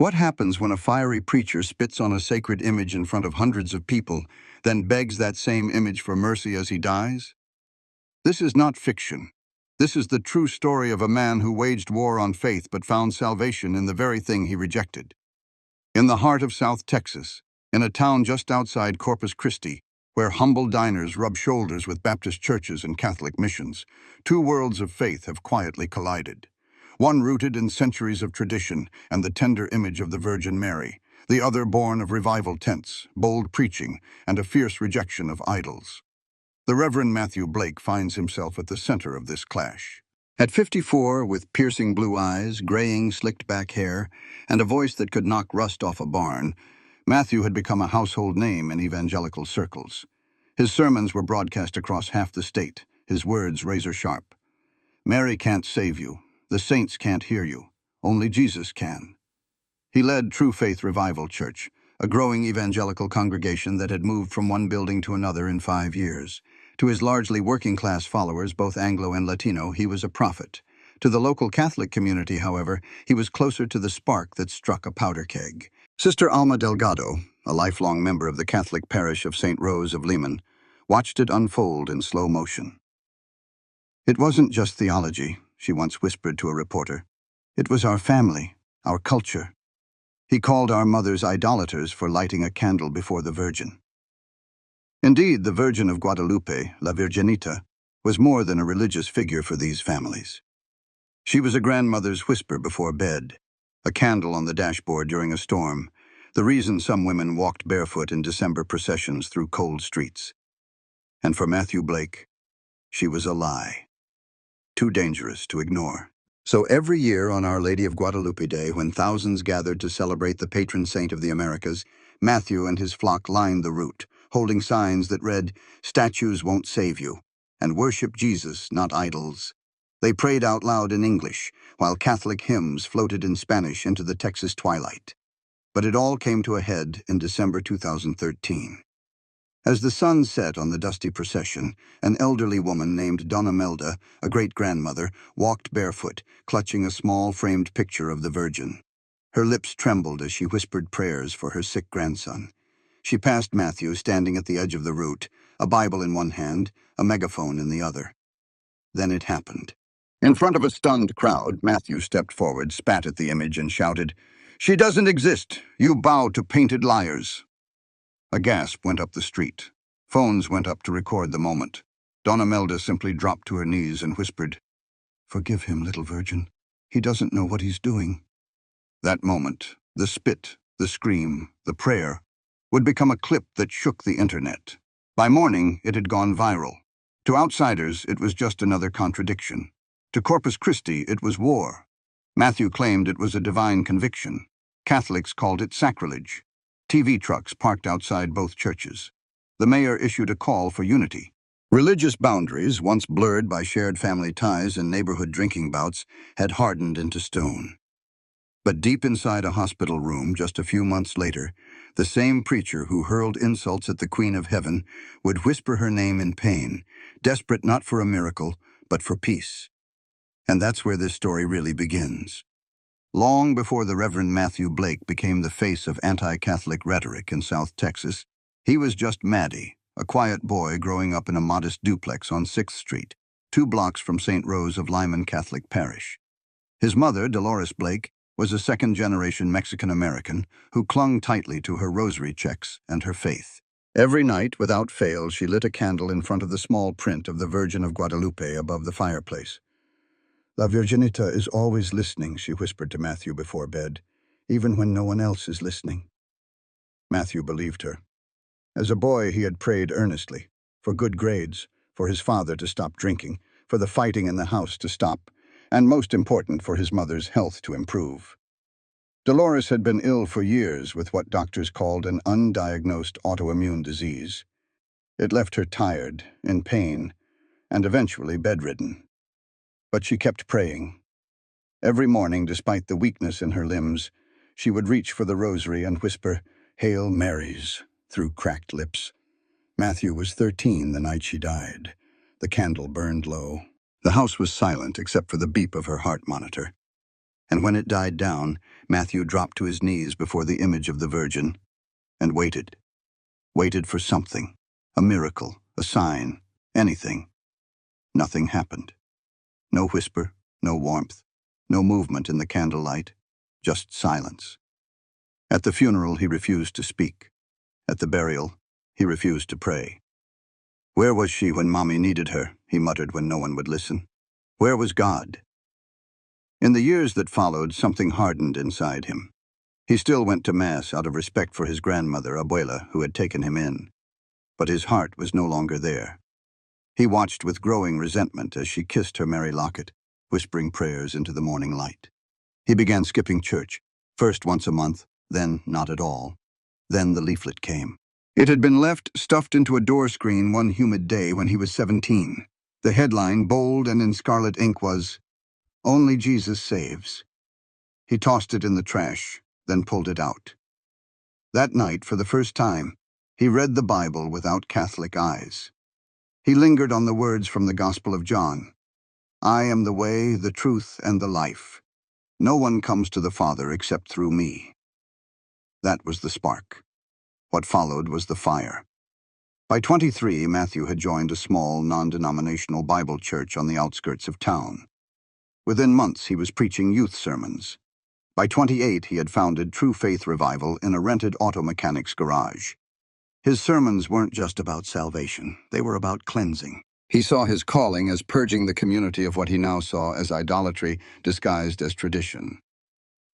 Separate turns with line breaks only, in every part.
What happens when a fiery preacher spits on a sacred image in front of hundreds of people, then begs that same image for mercy as he dies? This is not fiction. This is the true story of a man who waged war on faith but found salvation in the very thing he rejected. In the heart of South Texas, in a town just outside Corpus Christi, where humble diners rub shoulders with Baptist churches and Catholic missions, two worlds of faith have quietly collided. One rooted in centuries of tradition and the tender image of the Virgin Mary, the other born of revival tents, bold preaching, and a fierce rejection of idols. The Reverend Matthew Blake finds himself at the center of this clash. At 54, with piercing blue eyes, graying, slicked-back hair, and a voice that could knock rust off a barn, Matthew had become a household name in evangelical circles. His sermons were broadcast across half the state, his words razor-sharp. Mary can't save you. The saints can't hear you. Only Jesus can. He led True Faith Revival Church, a growing evangelical congregation that had moved from one building to another in 5 years. To his largely working-class followers, both Anglo and Latino, he was a prophet. To the local Catholic community, however, he was closer to the spark that struck a powder keg. Sister Alma Delgado, a lifelong member of the Catholic parish of St. Rose of Lehman, watched it unfold in slow motion. "It wasn't just theology," she once whispered to a reporter. "It was our family, our culture." He called our mothers idolaters for lighting a candle before the Virgin. Indeed, the Virgin of Guadalupe, La Virginita, was more than a religious figure for these families. She was a grandmother's whisper before bed, a candle on the dashboard during a storm, the reason some women walked barefoot in December processions through cold streets. And for Matthew Blake, she was a lie, too dangerous to ignore. So every year on Our Lady of Guadalupe Day, when thousands gathered to celebrate the patron saint of the Americas, Matthew and his flock lined the route, holding signs that read, "Statues won't save you," and "Worship Jesus, not idols." They prayed out loud in English, while Catholic hymns floated in Spanish into the Texas twilight. But it all came to a head in December 2013. As the sun set on the dusty procession, an elderly woman named Donna Melda, a great-grandmother, walked barefoot, clutching a small framed picture of the Virgin. Her lips trembled as she whispered prayers for her sick grandson. She passed Matthew standing at the edge of the route, a Bible in one hand, a megaphone in the other. Then it happened. In front of a stunned crowd, Matthew stepped forward, spat at the image, and shouted, "She doesn't exist! You bow to painted liars!" A gasp went up the street. Phones went up to record the moment. Donna Melda simply dropped to her knees and whispered, "Forgive him, little Virgin. He doesn't know what he's doing." That moment, the spit, the scream, the prayer, would become a clip that shook the internet. By morning, it had gone viral. To outsiders, it was just another contradiction. To Corpus Christi, it was war. Matthew claimed it was a divine conviction. Catholics called it sacrilege. TV trucks parked outside both churches. The mayor issued a call for unity. Religious boundaries, once blurred by shared family ties and neighborhood drinking bouts, had hardened into stone. But deep inside a hospital room, just a few months later, the same preacher who hurled insults at the Queen of Heaven would whisper her name in pain, desperate not for a miracle, but for peace. And that's where this story really begins. Long before the Reverend Matthew Blake became the face of anti-Catholic rhetoric in South Texas, he was just Maddie, a quiet boy growing up in a modest duplex on 6th Street, 2 blocks from St. Rose of Lehman Catholic Parish. His mother, Dolores Blake, was a second-generation Mexican-American who clung tightly to her rosary checks and her faith. Every night, without fail, she lit a candle in front of the small print of the Virgin of Guadalupe above the fireplace. "La Virginita is always listening," she whispered to Matthew before bed, "even when no one else is listening." Matthew believed her. As a boy, he had prayed earnestly, for good grades, for his father to stop drinking, for the fighting in the house to stop, and most important, for his mother's health to improve. Dolores had been ill for years with what doctors called an undiagnosed autoimmune disease. It left her tired, in pain, and eventually bedridden. But she kept praying. Every morning, despite the weakness in her limbs, she would reach for the rosary and whisper, "Hail Marys," through cracked lips. Matthew was 13 the night she died. The candle burned low. The house was silent except for the beep of her heart monitor. And when it died down, Matthew dropped to his knees before the image of the Virgin and waited. Waited for something, a miracle, a sign, anything. Nothing happened. No whisper, no warmth, no movement in the candlelight, just silence. At the funeral, he refused to speak. At the burial, he refused to pray. Where was she when Mommy needed her? He muttered when no one would listen. Where was God? In the years that followed, something hardened inside him. He still went to Mass out of respect for his grandmother, Abuela, who had taken him in. But his heart was no longer there. He watched with growing resentment as she kissed her Mary locket, whispering prayers into the morning light. He began skipping church, first once a month, then not at all. Then the leaflet came. It had been left stuffed into a door screen one humid day when he was 17. The headline, bold and in scarlet ink, was, "Only Jesus Saves." He tossed it in the trash, then pulled it out. That night, for the first time, he read the Bible without Catholic eyes. He lingered on the words from the Gospel of John. "I am the way, the truth, and the life. No one comes to the Father except through me." That was the spark. What followed was the fire. By 23, Matthew had joined a small, non-denominational Bible church on the outskirts of town. Within months, he was preaching youth sermons. By 28, he had founded True Faith Revival in a rented auto mechanic's garage. His sermons weren't just about salvation. They were about cleansing. He saw his calling as purging the community of what he now saw as idolatry disguised as tradition.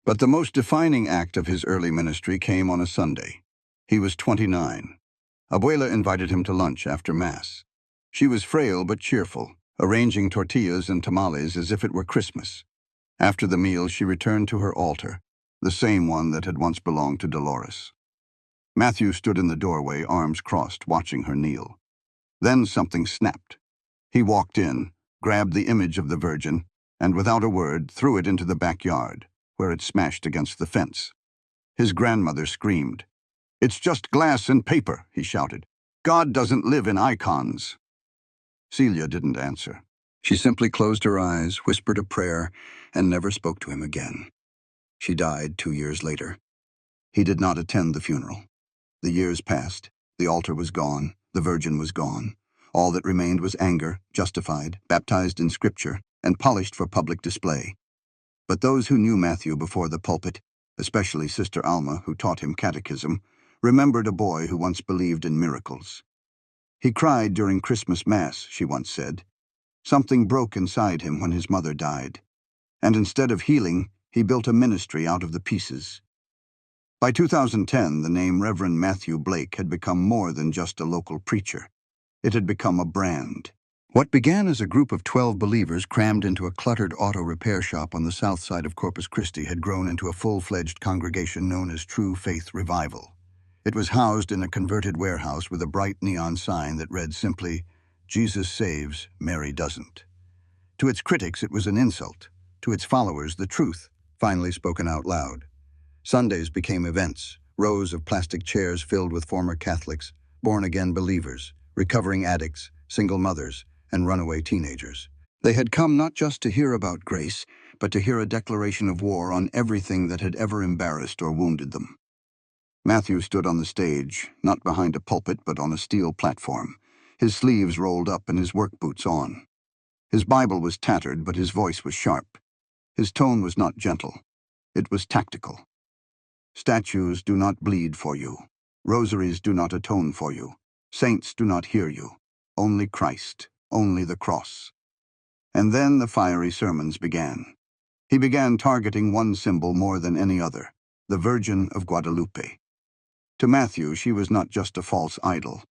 But the most defining act of his early ministry came on a Sunday. He was 29. Abuela invited him to lunch after Mass. She was frail but cheerful, arranging tortillas and tamales as if it were Christmas. After the meal, she returned to her altar, the same one that had once belonged to Dolores. Matthew stood in the doorway, arms crossed, watching her kneel. Then something snapped. He walked in, grabbed the image of the Virgin, and without a word threw it into the backyard, where it smashed against the fence. His grandmother screamed. "It's just glass and paper," he shouted. "God doesn't live in icons." Celia didn't answer. She simply closed her eyes, whispered a prayer, and never spoke to him again. She died 2 years later. He did not attend the funeral. The years passed. The altar was gone. The Virgin was gone. All that remained was anger, justified, baptized in Scripture, and polished for public display. But those who knew Matthew before the pulpit, especially Sister Alma, who taught him catechism, remembered a boy who once believed in miracles. "He cried during Christmas Mass," she once said. "Something broke inside him when his mother died. And instead of healing, he built a ministry out of the pieces." By 2010, the name Reverend Matthew Blake had become more than just a local preacher. It had become a brand. What began as a group of 12 believers crammed into a cluttered auto repair shop on the south side of Corpus Christi had grown into a full-fledged congregation known as True Faith Revival. It was housed in a converted warehouse with a bright neon sign that read simply, "Jesus saves, Mary doesn't." To its critics, it was an insult. To its followers, the truth, finally spoken out loud. Sundays became events, rows of plastic chairs filled with former Catholics, born-again believers, recovering addicts, single mothers, and runaway teenagers. They had come not just to hear about grace, but to hear a declaration of war on everything that had ever embarrassed or wounded them. Matthew stood on the stage, not behind a pulpit but on a steel platform, his sleeves rolled up and his work boots on. His Bible was tattered, but his voice was sharp. His tone was not gentle. It was tactical. "Statues do not bleed for you. Rosaries do not atone for you. Saints do not hear you. Only Christ, only the cross." And then the fiery sermons began. He began targeting one symbol more than any other, the Virgin of Guadalupe. To Matthew, she was not just a false idol.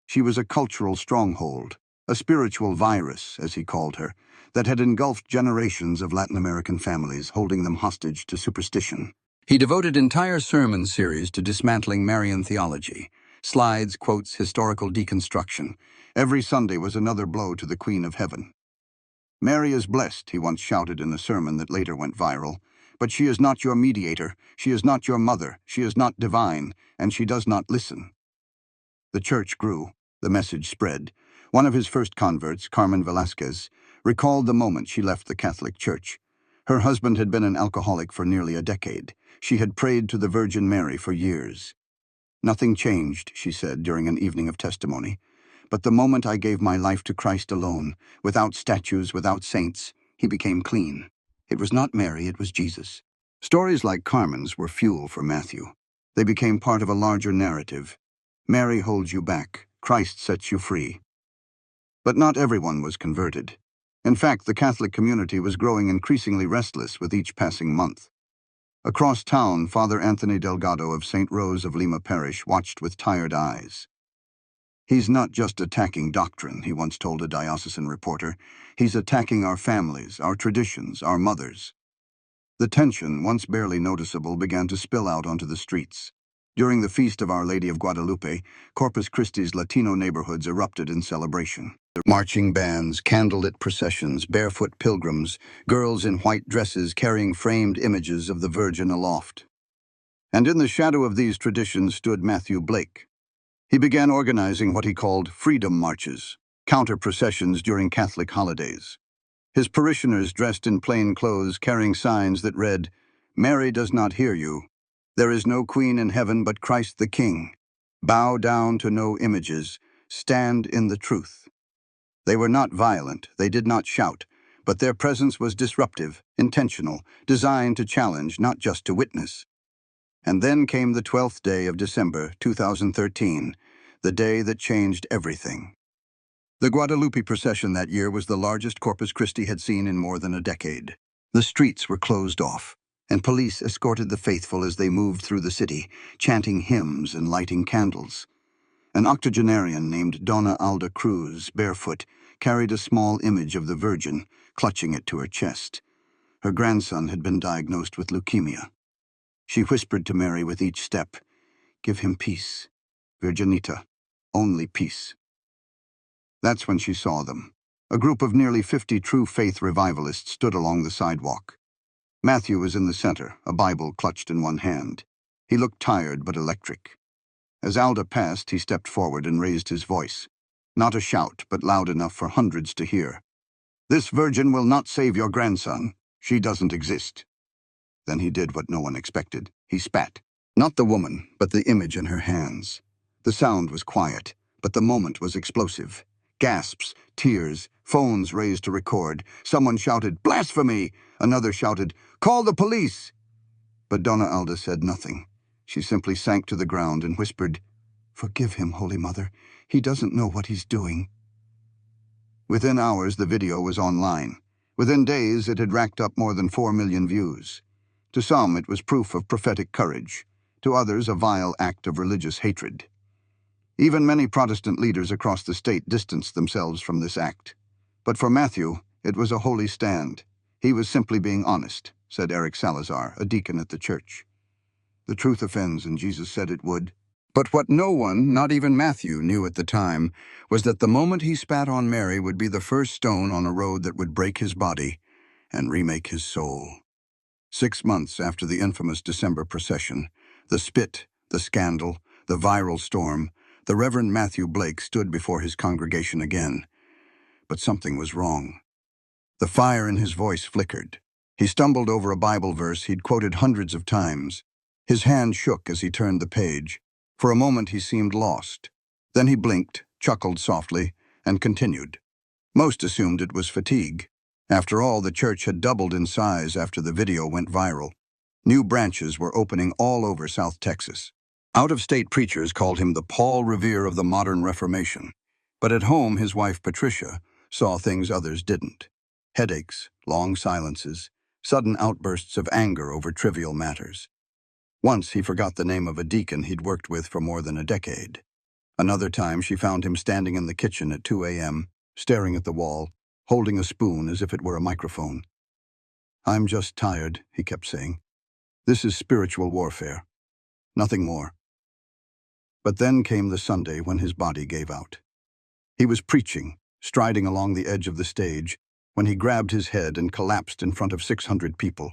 She was a cultural stronghold, a spiritual virus, as he called her, that had engulfed generations of Latin American families, holding them hostage to superstition. He devoted entire sermon series to dismantling Marian theology. Slides, quotes, historical deconstruction. Every Sunday was another blow to the Queen of Heaven. "Mary is blessed," he once shouted in a sermon that later went viral, "but she is not your mediator, she is not your mother, she is not divine, and she does not listen." The church grew. The message spread. One of his first converts, Carmen Velasquez, recalled the moment she left the Catholic Church. Her husband had been an alcoholic for nearly a decade. She had prayed to the Virgin Mary for years. "Nothing changed," she said during an evening of testimony. "But the moment I gave my life to Christ alone, without statues, without saints, he became clean. It was not Mary, it was Jesus." Stories like Carmen's were fuel for Matthew. They became part of a larger narrative. Mary holds you back. Christ sets you free. But not everyone was converted. In fact, the Catholic community was growing increasingly restless with each passing month. Across town, Father Anthony Delgado of St. Rose of Lima Parish watched with tired eyes. "He's not just attacking doctrine," he once told a diocesan reporter. "He's attacking our families, our traditions, our mothers." The tension, once barely noticeable, began to spill out onto the streets. During the Feast of Our Lady of Guadalupe, Corpus Christi's Latino neighborhoods erupted in celebration. Marching bands, candlelit processions, barefoot pilgrims, girls in white dresses carrying framed images of the Virgin aloft. And in the shadow of these traditions stood Matthew Blake. He began organizing what he called freedom marches, counter-processions during Catholic holidays. His parishioners dressed in plain clothes carrying signs that read, "Mary does not hear you. There is no queen in heaven but Christ the King. Bow down to no images. Stand in the truth." They were not violent, they did not shout, but their presence was disruptive, intentional, designed to challenge, not just to witness. And then came the 12th day of December 2013, the day that changed everything. The Guadalupe procession that year was the largest Corpus Christi had seen in more than a decade. The streets were closed off, and police escorted the faithful as they moved through the city, chanting hymns and lighting candles. An octogenarian named Donna Alda Cruz, barefoot, carried a small image of the Virgin, clutching it to her chest. Her grandson had been diagnosed with leukemia. She whispered to Mary with each step, "Give him peace. Virginita, only peace." That's when she saw them. A group of nearly 50 true faith revivalists stood along the sidewalk. Matthew was in the center, a Bible clutched in one hand. He looked tired but electric. As Alda passed, he stepped forward and raised his voice. Not a shout, but loud enough for hundreds to hear. "This Virgin will not save your grandson. She doesn't exist." Then he did what no one expected. He spat. Not the woman, but the image in her hands. The sound was quiet, but the moment was explosive. Gasps, tears, phones raised to record. Someone shouted, "Blasphemy!" Another shouted, "Call the police!" But Donna Alda said nothing. She simply sank to the ground and whispered, "Forgive him, Holy Mother. He doesn't know what he's doing." Within hours, the video was online. Within days, it had racked up more than 4 million views. To some, it was proof of prophetic courage. To others, a vile act of religious hatred. Even many Protestant leaders across the state distanced themselves from this act. But for Matthew, it was a holy stand. He was simply being honest, said Eric Salazar, a deacon at the church. The truth offends, and Jesus said it would. But what no one, not even Matthew, knew at the time was that the moment he spat on Mary would be the first stone on a road that would break his body and remake his soul. 6 months after the infamous December procession, the spit, the scandal, the viral storm, the Reverend Matthew Blake stood before his congregation again. But something was wrong. The fire in his voice flickered. He stumbled over a Bible verse he'd quoted hundreds of times. His hand shook as he turned the page. For a moment he seemed lost. Then he blinked, chuckled softly, and continued. Most assumed it was fatigue. After all, the church had doubled in size after the video went viral. New branches were opening all over South Texas. Out-of-state preachers called him the Paul Revere of the modern Reformation. But at home, his wife Patricia saw things others didn't. Headaches, long silences, sudden outbursts of anger over trivial matters. Once he forgot the name of a deacon he'd worked with for more than a decade. Another time she found him standing in the kitchen at 2 a.m., staring at the wall, holding a spoon as if it were a microphone. "I'm just tired," he kept saying. "This is spiritual warfare. Nothing more." But then came the Sunday when his body gave out. He was preaching, striding along the edge of the stage, when he grabbed his head and collapsed in front of 600 people.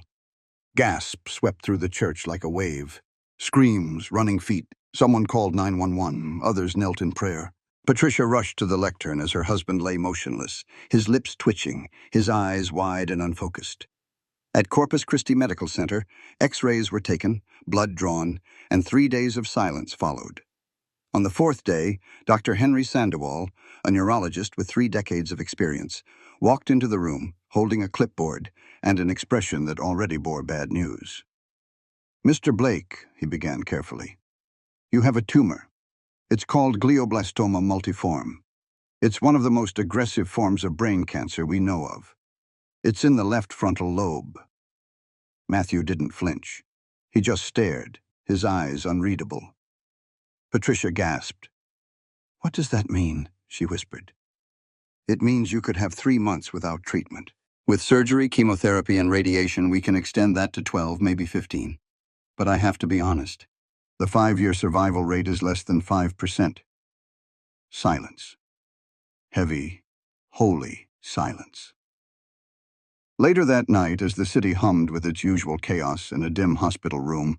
Gasps swept through the church like a wave. Screams, running feet. Someone called 911. Others knelt in prayer. Patricia rushed to the lectern as her husband lay motionless, his lips twitching, his eyes wide and unfocused. At Corpus Christi Medical Center, X-rays were taken, blood drawn, and 3 days of silence followed. On the fourth day, Dr. Henry Sandoval, a neurologist with 3 decades of experience, walked into the room, holding a clipboard and an expression that already bore bad news. "Mr. Blake," he began carefully, "you have a tumor. It's called glioblastoma multiforme. It's one of the most aggressive forms of brain cancer we know of. It's in the left frontal lobe." Matthew didn't flinch. He just stared, his eyes unreadable. Patricia gasped. "What does that mean?" she whispered. "It means you could have 3 months without treatment. With surgery, chemotherapy, and radiation, we can extend that to 12, maybe 15. But I have to be honest. The 5-year survival rate is less than 5%. Silence. Heavy, holy silence. Later that night, as the city hummed with its usual chaos in a dim hospital room,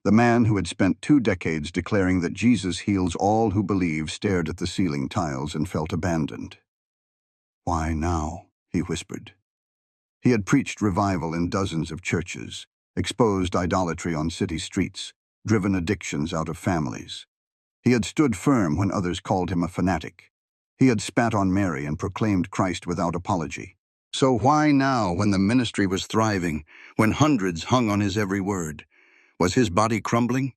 the man who had spent 2 decades declaring that Jesus heals all who believe stared at the ceiling tiles and felt abandoned. "Why now?" he whispered. He had preached revival in dozens of churches, exposed idolatry on city streets, driven addictions out of families. He had stood firm when others called him a fanatic. He had spat on Mary and proclaimed Christ without apology. So why now, when the ministry was thriving, when hundreds hung on his every word? Was his body crumbling?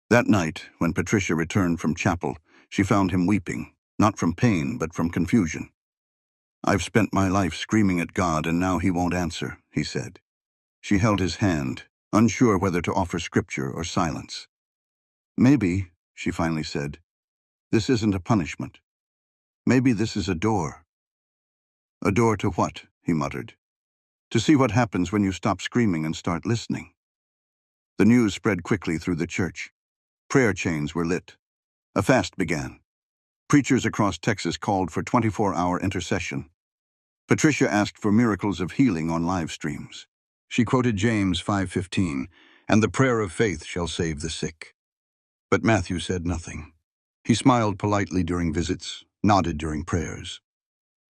That night, when Patricia returned from chapel, she found him weeping, not from pain, but from confusion. "I've spent my life screaming at God, and now he won't answer," he said. She held his hand, unsure whether to offer scripture or silence. "Maybe," she finally said, "this isn't a punishment. Maybe this is a door." "A door to what?" he muttered. "To see what happens when you stop screaming and start listening." The news spread quickly through the church. Prayer chains were lit. A fast began. Preachers across Texas called for 24-hour intercession. Patricia asked for miracles of healing on live streams. She quoted James 5:15, "And the prayer of faith shall save the sick." But Matthew said nothing. He smiled politely during visits, nodded during prayers.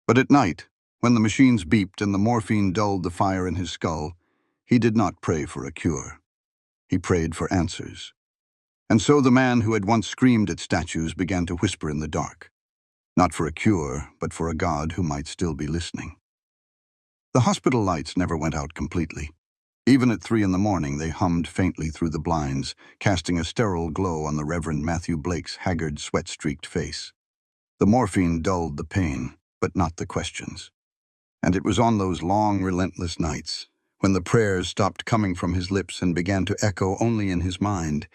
But at night, when the machines beeped and the morphine dulled the fire in his skull, he did not pray for a cure. He prayed for answers. And so the man who had once screamed at statues began to whisper in the dark. Not for a cure, but for a God who might still be listening. The hospital lights never went out completely. Even at 3 in the morning, they hummed faintly through the blinds, casting a sterile glow on the Reverend Matthew Blake's haggard, sweat-streaked face. The morphine dulled the pain, but not the questions. And it was on those long, relentless nights, when the prayers stopped coming from his lips and began to echo only in his mind,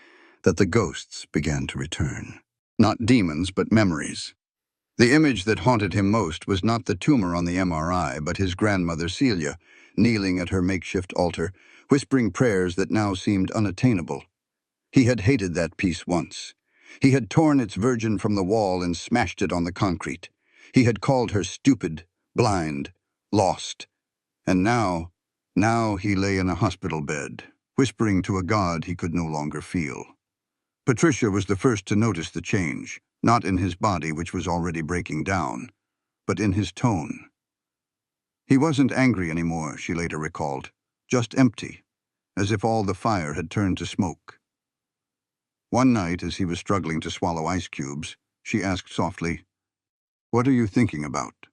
that the ghosts began to return. Not demons, but memories. The image that haunted him most was not the tumor on the MRI, but his grandmother Celia, kneeling at her makeshift altar, whispering prayers that now seemed unattainable. He had hated that piece once. He had torn its Virgin from the wall and smashed it on the concrete. He had called her stupid, blind, lost. And now he lay in a hospital bed, whispering to a God he could no longer feel. Patricia was the first to notice the change, not in his body, which was already breaking down, but in his tone. He wasn't angry anymore, she later recalled, just empty, as if all the fire had turned to smoke. One night, as he was struggling to swallow ice cubes, she asked softly, "What are you thinking about?"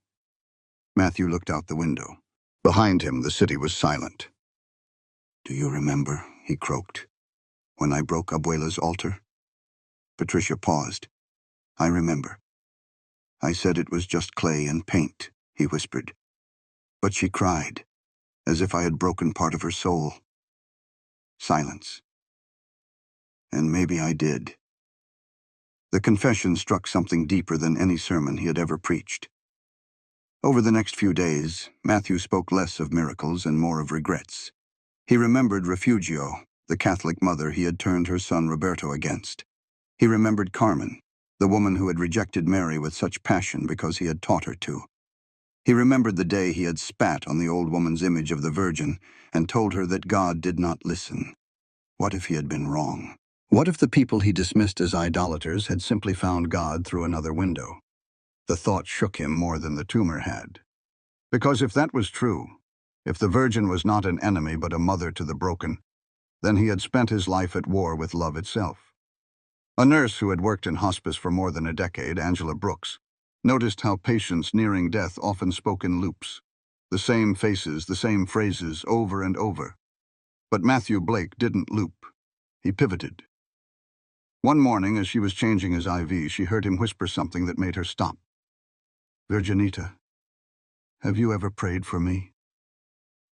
Matthew looked out the window. Behind him, the city was silent. "Do you remember," he croaked, "when I broke Abuela's altar?" Patricia paused. "I remember. I said it was just clay and paint," he whispered. But she cried, as if I had broken part of her soul. Silence. And maybe I did. The confession struck something deeper than any sermon he had ever preached. Over the next few days, Matthew spoke less of miracles and more of regrets. He remembered Refugio, the Catholic mother he had turned her son Roberto against. He remembered Carmen, the woman who had rejected Mary with such passion because he had taught her to. He remembered the day he had spat on the old woman's image of the Virgin and told her that God did not listen. What if he had been wrong? What if the people he dismissed as idolaters had simply found God through another window? The thought shook him more than the tumor had. Because if that was true, If the Virgin was not an enemy but a mother to the broken, then he had spent his life at war with love itself. A nurse who had worked in hospice for more than a decade, Angela Brooks, noticed how patients nearing death often spoke in loops. The same faces, the same phrases, over and over. But Matthew Blake didn't loop. He pivoted. One morning, as she was changing his IV, she heard him whisper something that made her stop. "Virginita, have you ever prayed for me?"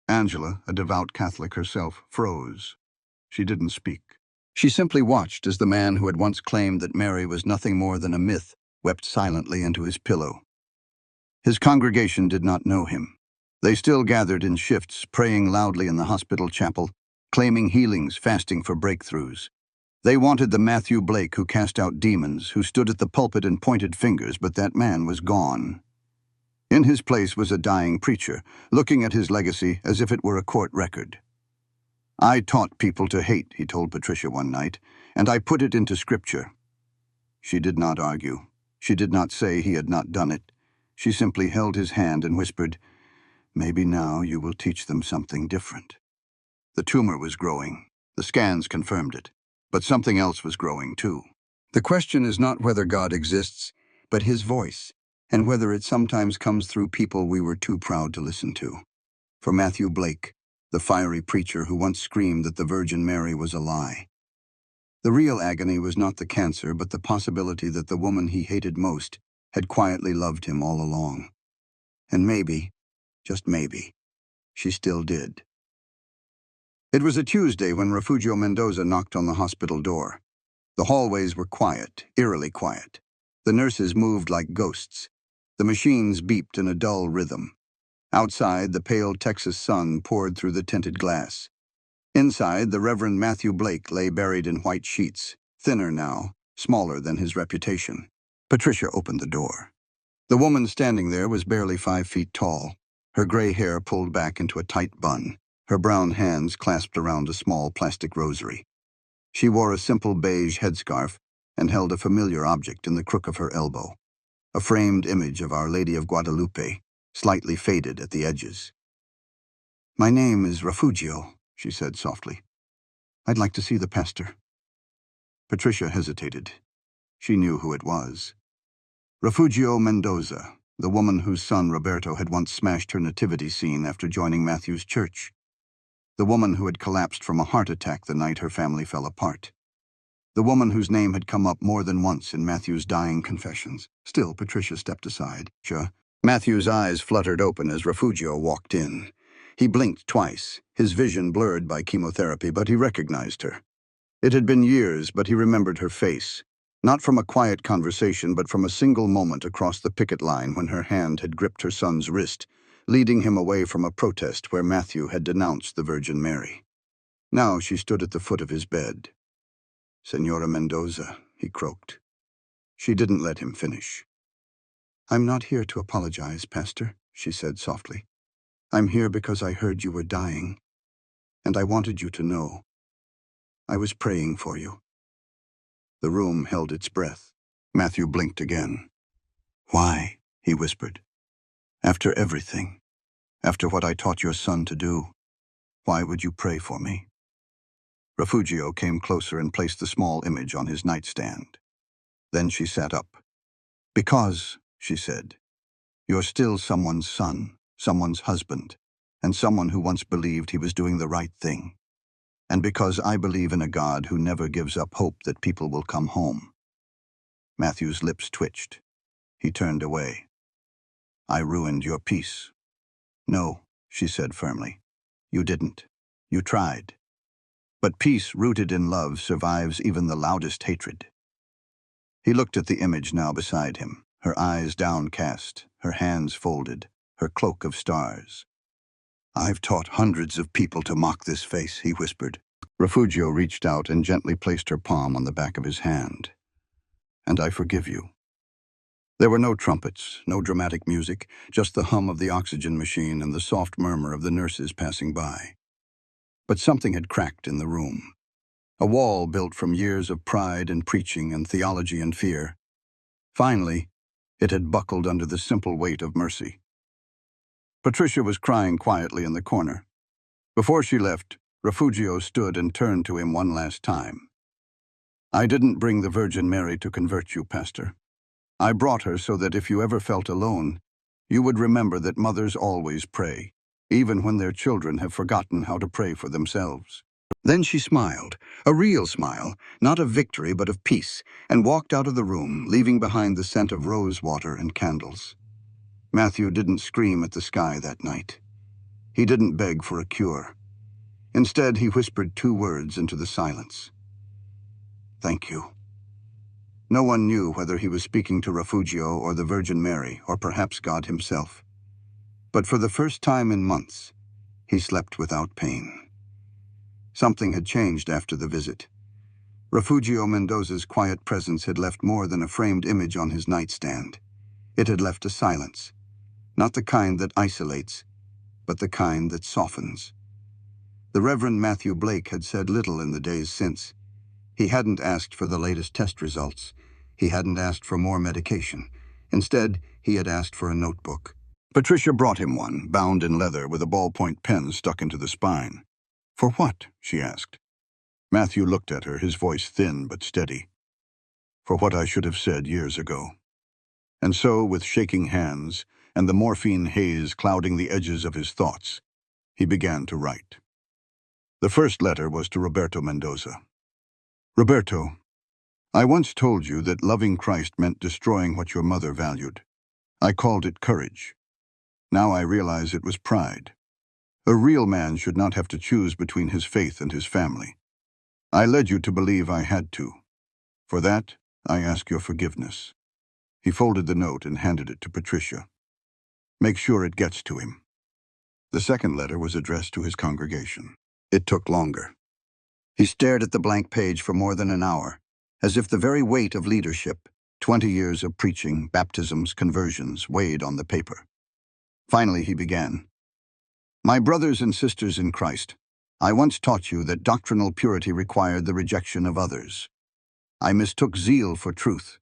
Angela, a devout Catholic herself, froze. She didn't speak. She simply watched as the man who had once claimed that Mary was nothing more than a myth wept silently into his pillow. His congregation did not know him. They still gathered in shifts, praying loudly in the hospital chapel, claiming healings, fasting for breakthroughs. They wanted the Matthew Blake who cast out demons, who stood at the pulpit and pointed fingers, but that man was gone. In his place was a dying preacher, looking at his legacy as if it were a court record. "I taught people to hate," he told Patricia one night, "and I put it into scripture." She did not argue. She did not say he had not done it. She simply held his hand and whispered, "Maybe now you will teach them something different." The tumor was growing. The scans confirmed it. But something else was growing too. The question is not whether God exists, but his voice, and whether it sometimes comes through people we were too proud to listen to. For Matthew Blake, the fiery preacher who once screamed that the Virgin Mary was a lie. The real agony was not the cancer, but the possibility that the woman he hated most had quietly loved him all along. And maybe, just maybe, she still did. It was a Tuesday when Refugio Mendoza knocked on the hospital door. The hallways were quiet, eerily quiet. The nurses moved like ghosts. The machines beeped in a dull rhythm. Outside, the pale Texas sun poured through the tinted glass. Inside, the Reverend Matthew Blake lay buried in white sheets, thinner now, smaller than his reputation. Patricia opened the door. The woman standing there was barely 5 feet tall, her gray hair pulled back into a tight bun, her brown hands clasped around a small plastic rosary. She wore a simple beige headscarf and held a familiar object in the crook of her elbow, a framed image of Our Lady of Guadalupe, slightly faded at the edges. "My name is Refugio," she said softly. "I'd like to see the pastor." Patricia hesitated. She knew who it was. Refugio Mendoza, the woman whose son Roberto had once smashed her nativity scene after joining Matthew's church. The woman who had collapsed from a heart attack the night her family fell apart. The woman whose name had come up more than once in Matthew's dying confessions. Still, Patricia stepped aside. Matthew's eyes fluttered open as Refugio walked in. He blinked twice, his vision blurred by chemotherapy, but he recognized her. It had been years, but he remembered her face. Not from a quiet conversation, but from a single moment across the picket line when her hand had gripped her son's wrist, leading him away from a protest where Matthew had denounced the Virgin Mary. Now she stood at the foot of his bed. "Senora Mendoza," he croaked. She didn't let him finish. "I'm not here to apologize, Pastor," she said softly. "I'm here because I heard you were dying, and I wanted you to know. I was praying for you." The room held its breath. Matthew blinked again. "Why?" he whispered. "After everything, after what I taught your son to do, why would you pray for me?" Refugio came closer and placed the small image on his nightstand. Then she sat up. "Because," she said, "you're still someone's son, someone's husband, and someone who once believed he was doing the right thing. And because I believe in a God who never gives up hope that people will come home." Matthew's lips twitched. He turned away. "I ruined your peace." "No," she said firmly. "You didn't. You tried. But peace rooted in love survives even the loudest hatred." He looked at the image now beside him, her eyes downcast, her hands folded, her cloak of stars. "I've taught hundreds of people to mock this face," he whispered. Refugio reached out and gently placed her palm on the back of his hand. "And I forgive you." There were no trumpets, no dramatic music, just the hum of the oxygen machine and the soft murmur of the nurses passing by. But something had cracked in the room. A wall built from years of pride and preaching and theology and fear. Finally, it had buckled under the simple weight of mercy. Patricia was crying quietly in the corner. Before she left, Refugio stood and turned to him one last time. "I didn't bring the Virgin Mary to convert you, Pastor. I brought her so that if you ever felt alone, you would remember that mothers always pray, even when their children have forgotten how to pray for themselves." Then she smiled, a real smile, not of victory but of peace, and walked out of the room, leaving behind the scent of rose water and candles. Matthew didn't scream at the sky that night. He didn't beg for a cure. Instead, he whispered 2 words into the silence. "Thank you." No one knew whether he was speaking to Refugio or the Virgin Mary, or perhaps God himself. But for the first time in months, he slept without pain. Something had changed after the visit. Refugio Mendoza's quiet presence had left more than a framed image on his nightstand. It had left a silence, not the kind that isolates, but the kind that softens. The Reverend Matthew Blake had said little in the days since. He hadn't asked for the latest test results. He hadn't asked for more medication. Instead, he had asked for a notebook. Patricia brought him one, bound in leather with a ballpoint pen stuck into the spine. "For what?" she asked. Matthew looked at her, his voice thin but steady. "For what I should have said years ago." And so, with shaking hands and the morphine haze clouding the edges of his thoughts, he began to write. The first letter was to Roberto Mendoza. "Roberto, I once told you that loving Christ meant destroying what your mother valued. I called it courage. Now I realize it was pride. A real man should not have to choose between his faith and his family. I led you to believe I had to. For that, I ask your forgiveness." He folded the note and handed it to Patricia. "Make sure it gets to him." The second letter was addressed to his congregation. It took longer. He stared at the blank page for more than an hour, as if the very weight of leadership, 20 years of preaching, baptisms, conversions, weighed on the paper. Finally, he began. "My brothers and sisters in Christ, I once taught you that doctrinal purity required the rejection of others. I mistook zeal for truth.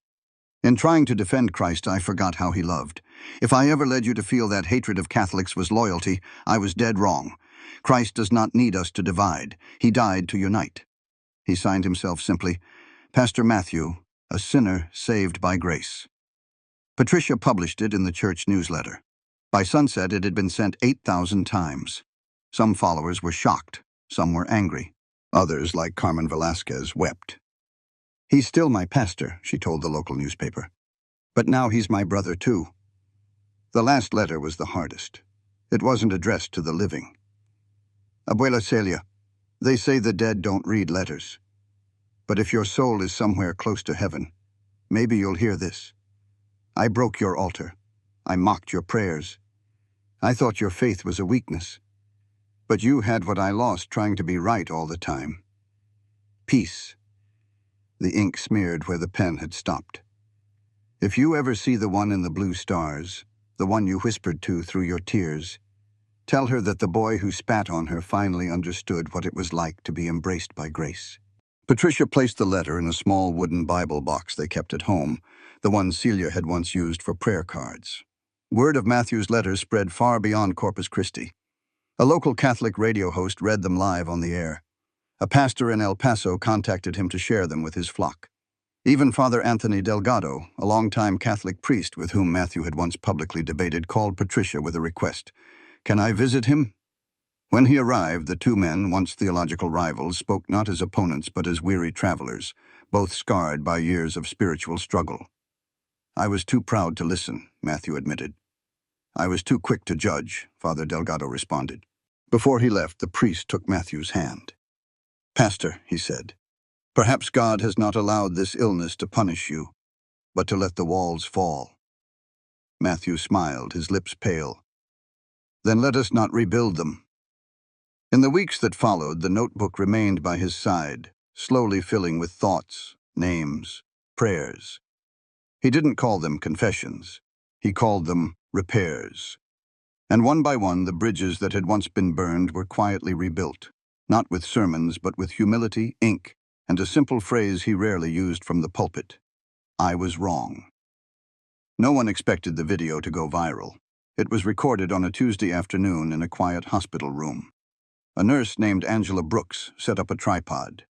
In trying to defend Christ, I forgot how he loved. If I ever led you to feel that hatred of Catholics was loyalty, I was dead wrong. Christ does not need us to divide. He died to unite." He signed himself simply, "Pastor Matthew, a sinner saved by grace." Patricia published it in the church newsletter. By sunset, it had been sent 8,000 times. Some followers were shocked. Some were angry. Others, like Carmen Velasquez, wept. "He's still my pastor," she told the local newspaper. "But now he's my brother, too." The last letter was the hardest. It wasn't addressed to the living. "Abuela Celia, they say the dead don't read letters. But if your soul is somewhere close to heaven, maybe you'll hear this. I broke your altar. I mocked your prayers. I thought your faith was a weakness. But you had what I lost trying to be right all the time. Peace." The ink smeared where the pen had stopped. "If you ever see the one in the blue stars, the one you whispered to through your tears, tell her that the boy who spat on her finally understood what it was like to be embraced by grace." Patricia placed the letter in a small wooden Bible box they kept at home, the one Celia had once used for prayer cards. Word of Matthew's letters spread far beyond Corpus Christi. A local Catholic radio host read them live on the air. A pastor in El Paso contacted him to share them with his flock. Even Father Anthony Delgado, a longtime Catholic priest with whom Matthew had once publicly debated, called Patricia with a request. "Can I visit him?" When he arrived, the 2 men, once theological rivals, spoke not as opponents but as weary travelers, both scarred by years of spiritual struggle. "I was too proud to listen," Matthew admitted. "I was too quick to judge," Father Delgado responded. Before he left, the priest took Matthew's hand. "Pastor," he said, "perhaps God has not allowed this illness to punish you, but to let the walls fall." Matthew smiled, his lips pale. "Then let us not rebuild them." In the weeks that followed, the notebook remained by his side, slowly filling with thoughts, names, prayers. He didn't call them confessions. He called them repairs. And one by one, the bridges that had once been burned were quietly rebuilt, not with sermons, but with humility, ink, and a simple phrase he rarely used from the pulpit: "I was wrong." No one expected the video to go viral. It was recorded on a Tuesday afternoon in a quiet hospital room. A nurse named Angela Brooks set up a tripod.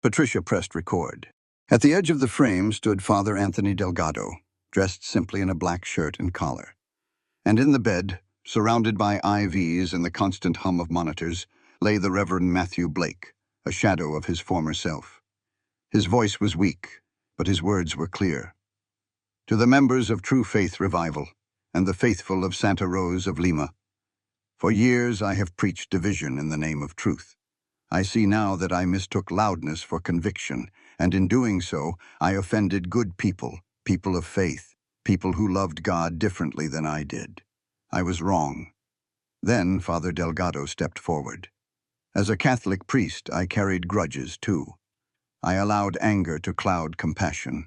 Patricia pressed record. At the edge of the frame stood Father Anthony Delgado, dressed simply in a black shirt and collar. And in the bed, surrounded by IVs and the constant hum of monitors, lay the Reverend Matthew Blake, a shadow of his former self. His voice was weak, but his words were clear. To the members of True Faith Revival and the faithful of Santa Rosa of Lima, for years I have preached division in the name of truth. I see now that I mistook loudness for conviction, and in doing so, I offended good people, people of faith, people who loved God differently than I did. I was wrong. Then Father Delgado stepped forward. As a Catholic priest, I carried grudges too. I allowed anger to cloud compassion.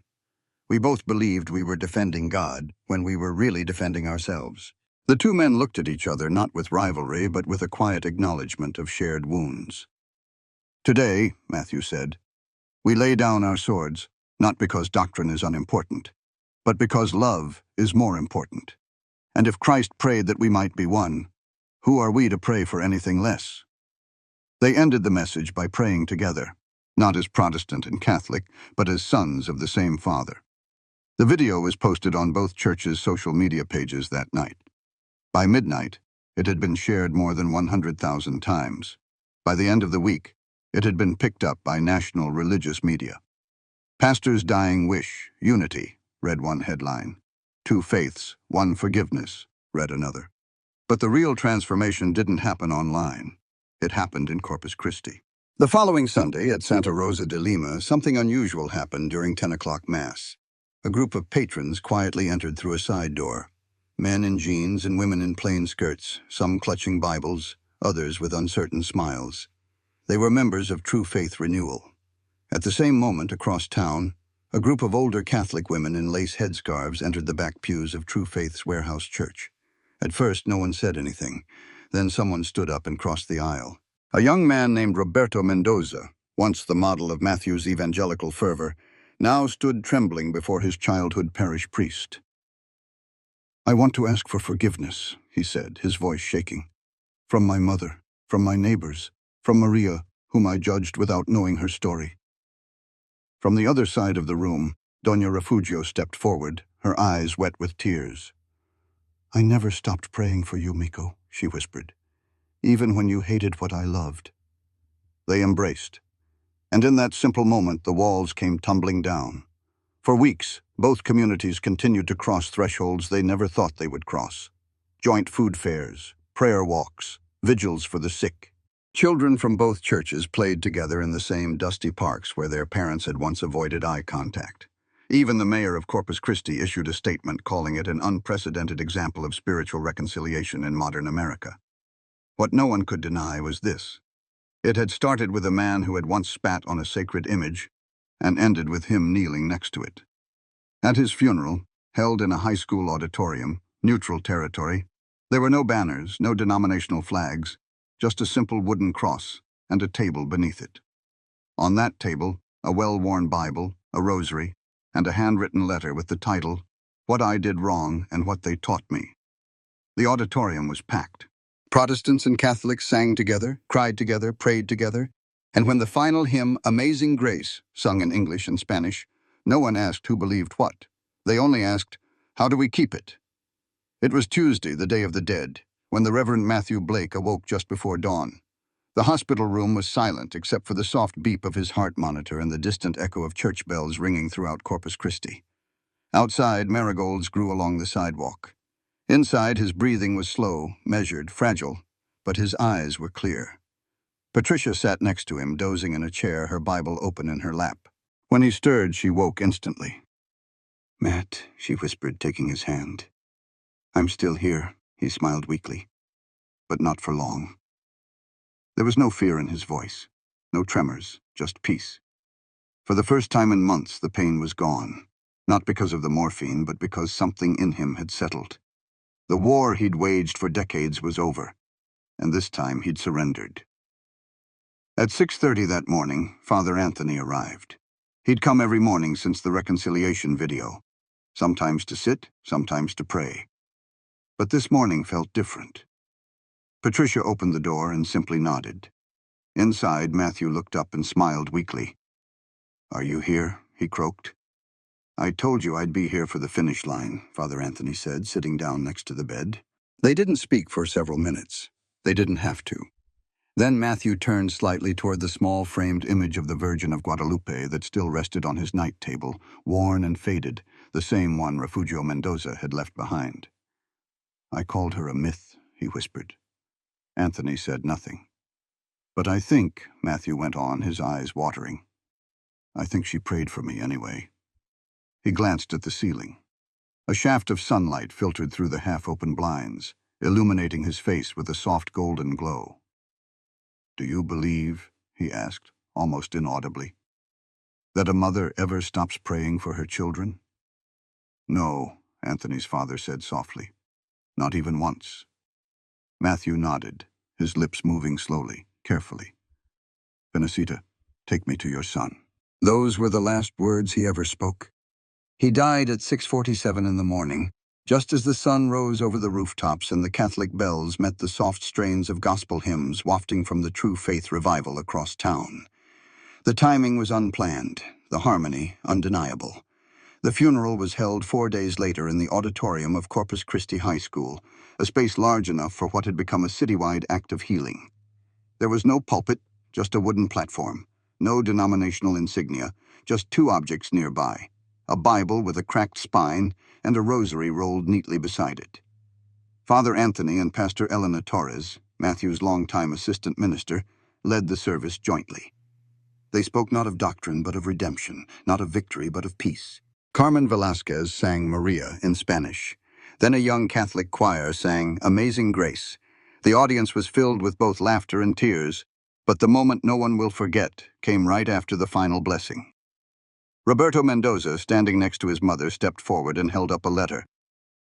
We both believed we were defending God when we were really defending ourselves. The two men looked at each other not with rivalry, but with a quiet acknowledgement of shared wounds. Today, Matthew said, we lay down our swords, not because doctrine is unimportant, but because love is more important. And if Christ prayed that we might be one, who are we to pray for anything less? They ended the message by praying together, not as Protestant and Catholic, but as sons of the same Father. The video was posted on both churches' social media pages that night. By midnight, it had been shared more than 100,000 times. By the end of the week, it had been picked up by national religious media. Pastor's dying wish, unity, read one headline. Two faiths, one forgiveness, read another. But the real transformation didn't happen online. It happened in Corpus Christi. The following Sunday at Santa Rosa de Lima, something unusual happened during 10 o'clock Mass. A group of patrons quietly entered through a side door. Men in jeans and women in plain skirts, some clutching Bibles, others with uncertain smiles. They were members of True Faith Renewal. At the same moment, across town, a group of older Catholic women in lace headscarves entered the back pews of True Faith's warehouse church. At first, no one said anything. Then someone stood up and crossed the aisle. A young man named Roberto Mendoza, once the model of Matthew's evangelical fervor, now stood trembling before his childhood parish priest. I want to ask for forgiveness, he said, his voice shaking. From my mother, from my neighbors, from Maria, whom I judged without knowing her story. From the other side of the room, Doña Refugio stepped forward, her eyes wet with tears. I never stopped praying for you, Miko, she whispered, even when you hated what I loved. They embraced, and in that simple moment the walls came tumbling down. For weeks, both communities continued to cross thresholds they never thought they would cross. Joint food fairs, prayer walks, vigils for the sick. Children from both churches played together in the same dusty parks where their parents had once avoided eye contact. Even the mayor of Corpus Christi issued a statement calling it an unprecedented example of spiritual reconciliation in modern America. What no one could deny was this. It had started with a man who had once spat on a sacred image and ended with him kneeling next to it. At his funeral, held in a high school auditorium, neutral territory, there were no banners, no denominational flags, just a simple wooden cross and a table beneath it. On that table, a well-worn Bible, a rosary, and a handwritten letter with the title, What I Did Wrong and What They Taught Me. The auditorium was packed. Protestants and Catholics sang together, cried together, prayed together, and when the final hymn, Amazing Grace, sung in English and Spanish, no one asked who believed what. They only asked, how do we keep it? It was Tuesday, the Day of the Dead, when the Reverend Matthew Blake awoke just before dawn. The hospital room was silent except for the soft beep of his heart monitor and the distant echo of church bells ringing throughout Corpus Christi. Outside, marigolds grew along the sidewalk. Inside, his breathing was slow, measured, fragile, but his eyes were clear. Patricia sat next to him, dozing in a chair, her Bible open in her lap. When he stirred, she woke instantly. Matt, she whispered, taking his hand. I'm still here, he smiled weakly, but not for long. There was no fear in his voice, no tremors, just peace. For the first time in months, the pain was gone, not because of the morphine, but because something in him had settled. The war he'd waged for decades was over, and this time he'd surrendered. At 6:30 that morning, Father Anthony arrived. He'd come every morning since the reconciliation video, sometimes to sit, sometimes to pray. But this morning felt different. Patricia opened the door and simply nodded. Inside, Matthew looked up and smiled weakly. "Are you here?" he croaked. "I told you I'd be here for the finish line," Father Anthony said, sitting down next to the bed. They didn't speak for several minutes. They didn't have to. Then Matthew turned slightly toward the small framed image of the Virgin of Guadalupe that still rested on his night table, worn and faded, the same one Refugio Mendoza had left behind. "I called her a myth," he whispered. Anthony said nothing. "But I think," Matthew went on, his eyes watering, "I think she prayed for me anyway." He glanced at the ceiling. A shaft of sunlight filtered through the half-open blinds, illuminating his face with a soft golden glow. "Do you believe," he asked, almost inaudibly, "that a mother ever stops praying for her children?" "No," Anthony's father said softly. "Not even once." Matthew nodded, his lips moving slowly, carefully. "Felicita, take me to your son." Those were the last words he ever spoke. He died at 6:47 in the morning, just as the sun rose over the rooftops and the Catholic bells met the soft strains of gospel hymns wafting from the True Faith revival across town. The timing was unplanned, the harmony undeniable. The funeral was held 4 days later in the auditorium of Corpus Christi High School, a space large enough for what had become a citywide act of healing. There was no pulpit, just a wooden platform, no denominational insignia, just two objects nearby, a Bible with a cracked spine and a rosary rolled neatly beside it. Father Anthony and Pastor Elena Torres, Matthew's longtime assistant minister, led the service jointly. They spoke not of doctrine but of redemption, not of victory but of peace. Carmen Velasquez sang Maria in Spanish. Then a young Catholic choir sang Amazing Grace. The audience was filled with both laughter and tears, but the moment no one will forget came right after the final blessing. Roberto Mendoza, standing next to his mother, stepped forward and held up a letter.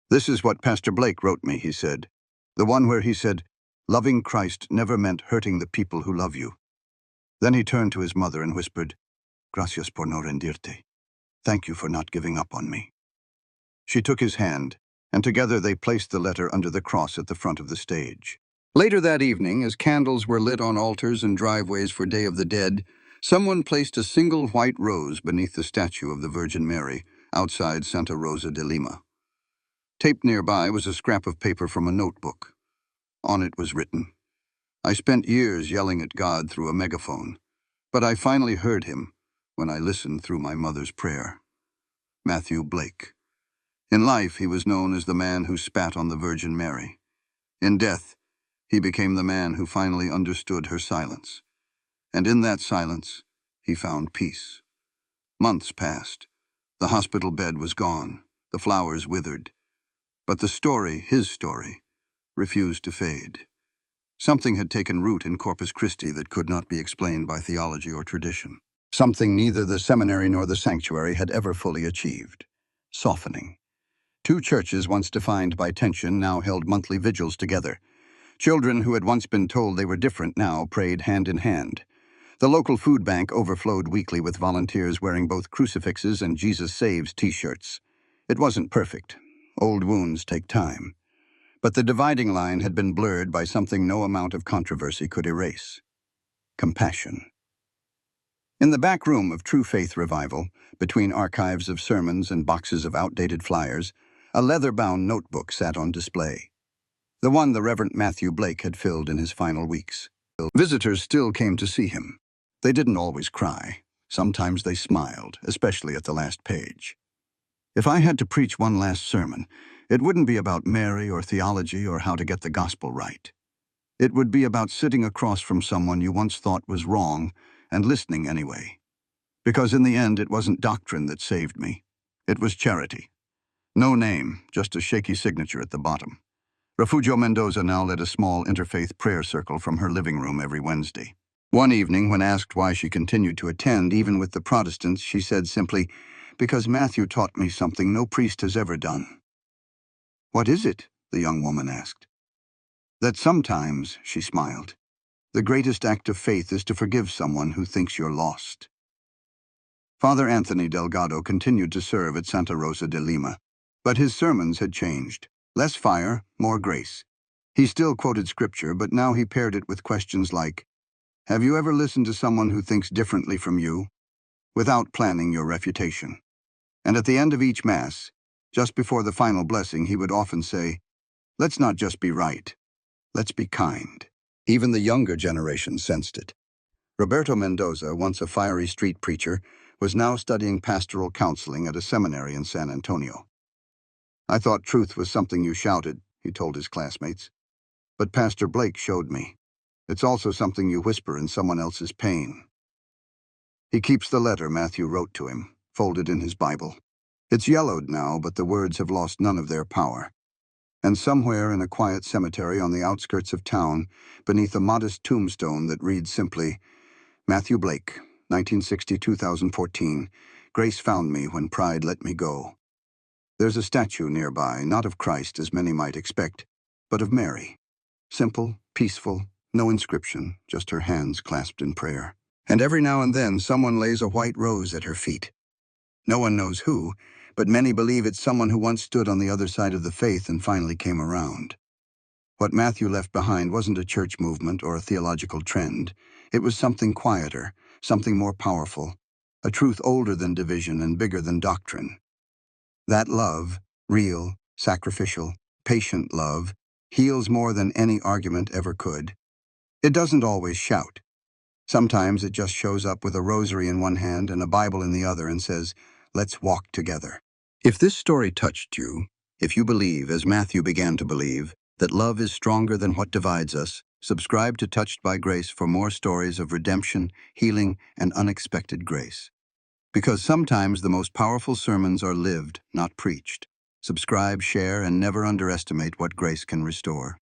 "This is what Pastor Blake wrote me," he said. "The one where he said, 'Loving Christ never meant hurting the people who love you.'" Then he turned to his mother and whispered, "Gracias por no rendirte. Thank you for not giving up on me." She took his hand, and together they placed the letter under the cross at the front of the stage. Later that evening, as candles were lit on altars and driveways for Day of the Dead, someone placed a single white rose beneath the statue of the Virgin Mary, outside Santa Rosa de Lima. Taped nearby was a scrap of paper from a notebook. On it was written, "I spent years yelling at God through a megaphone, but I finally heard him when I listened through my mother's prayer." Matthew Blake. In life, he was known as the man who spat on the Virgin Mary. In death, he became the man who finally understood her silence. And in that silence, he found peace. Months passed. The hospital bed was gone. The flowers withered. But the story, his story, refused to fade. Something had taken root in Corpus Christi that could not be explained by theology or tradition. Something neither the seminary nor the sanctuary had ever fully achieved. Softening. Two churches once defined by tension now held monthly vigils together. Children who had once been told they were different now prayed hand in hand. The local food bank overflowed weekly with volunteers wearing both crucifixes and Jesus Saves t-shirts. It wasn't perfect. Old wounds take time. But the dividing line had been blurred by something no amount of controversy could erase. Compassion. In the back room of True Faith Revival, between archives of sermons and boxes of outdated flyers, a leather-bound notebook sat on display. The one the Reverend Matthew Blake had filled in his final weeks. Visitors still came to see him. They didn't always cry. Sometimes they smiled, especially at the last page. "If I had to preach one last sermon, it wouldn't be about Mary or theology or how to get the gospel right. It would be about sitting across from someone you once thought was wrong and listening anyway. Because in the end, it wasn't doctrine that saved me. It was charity. No name, just a shaky signature at the bottom." Refugio Mendoza now led a small interfaith prayer circle from her living room every Wednesday. One evening, when asked why she continued to attend, even with the Protestants, she said simply, "Because Matthew taught me something no priest has ever done." "What is it?" the young woman asked. "That sometimes," she smiled, "the greatest act of faith is to forgive someone who thinks you're lost." Father Anthony Delgado continued to serve at Santa Rosa de Lima, but his sermons had changed. Less fire, more grace. He still quoted scripture, but now he paired it with questions like, have you ever listened to someone who thinks differently from you? Without planning your refutation. And at the end of each Mass, just before the final blessing, he would often say, let's not just be right, let's be kind. Even the younger generation sensed it. Roberto Mendoza, once a fiery street preacher, was now studying pastoral counseling at a seminary in San Antonio. I thought truth was something you shouted, he told his classmates. But Pastor Blake showed me. It's also something you whisper in someone else's pain. He keeps the letter Matthew wrote to him, folded in his Bible. It's yellowed now, but the words have lost none of their power. And somewhere in a quiet cemetery on the outskirts of town, beneath a modest tombstone that reads simply, Matthew Blake, 1960-2014, Grace found me when pride let me go. There's a statue nearby, not of Christ as many might expect, but of Mary. Simple, peaceful, no inscription, just her hands clasped in prayer. And every now and then someone lays a white rose at her feet. No one knows who, but many believe it's someone who once stood on the other side of the faith and finally came around. What Matthew left behind wasn't a church movement or a theological trend. It was something quieter, something more powerful, a truth older than division and bigger than doctrine. That love, real, sacrificial, patient love, heals more than any argument ever could. It doesn't always shout. Sometimes it just shows up with a rosary in one hand and a Bible in the other and says, let's walk together. If this story touched you, if you believe, as Matthew began to believe, that love is stronger than what divides us, subscribe to Touched by Grace for more stories of redemption, healing, and unexpected grace. Because sometimes the most powerful sermons are lived, not preached. Subscribe, share, and never underestimate what grace can restore.